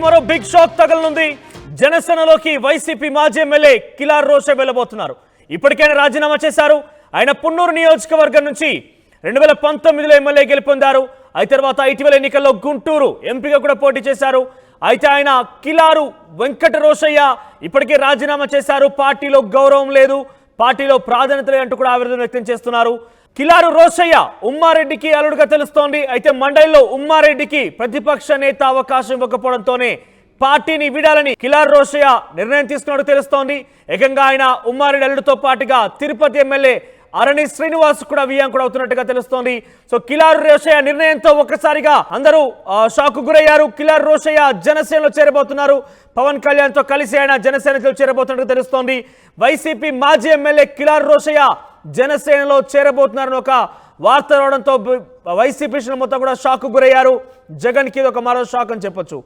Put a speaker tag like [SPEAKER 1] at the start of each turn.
[SPEAKER 1] మరో big shock తగలనుంది. జనసేనలోకి YCP మాజీ MLA Kilar రోషే వెళ్లబోతున్నారు. ఇప్పటికైనా రాజీనామా చేశారు. ఆయన పున్నూరు నియోజకవర్గం నుంచి 2019లో ఎమ్మెల్యే గెలుపొందారు. అయితే తర్వాత ఇటీవల ఎన్నికల్లో గుంటూరు ఎంపీగా కూడా పోటీ చేశారు. అయితే ఆయన కిలారు వెంకట రోషయ్య ఇప్పటికే రాజీనామా చేశారు. పార్టీలో గౌరవం లేదు, పార్టీలో ప్రాధాన్యత లేదంటూ కూడా ఆవేదన వ్యక్తం చేస్తున్నారు. కిలారు రోషయ్య ఉమ్మారెడ్డికి అల్లుడుగా తెలుస్తోంది. అయితే మండలిలో ఉమ్మారెడ్డికి ప్రతిపక్ష నేత అవకాశం ఇవ్వకపోవడంతోనే పార్టీని వీడాలని కిలారు రోషయ్య నిర్ణయం తీసుకున్నట్టు తెలుస్తోంది. ఏకంగా ఆయన ఉమ్మారెడ్డి అల్లుడితో పాటుగా తిరుపతి ఎమ్మెల్యే అరణి శ్రీనివాస్ కూడా వియాంకుడు అవుతున్నట్టుగా తెలుస్తోంది. సో కిలారు రోషయ్య నిర్ణయంతో ఒక్కసారిగా అందరూ షాక్ గురయ్యారు. కిలారు రోషయ్య జనసేనలో చేరబోతున్నారు. పవన్ కళ్యాణ్ తో కలిసి ఆయన జనసేనలో చేరబోతున్నట్టుగా తెలుస్తోంది. వైసీపీ మాజీ ఎమ్మెల్యే కిలారు రోషయ్య జనసేనలో చేరబోతున్నారని ఒక వార్త రావడంతో వైసీపీ మొత్తం కూడా షాక్ గురయ్యారు. జగన్ కి ఇది ఒక మరో షాక్ అని చెప్పొచ్చు.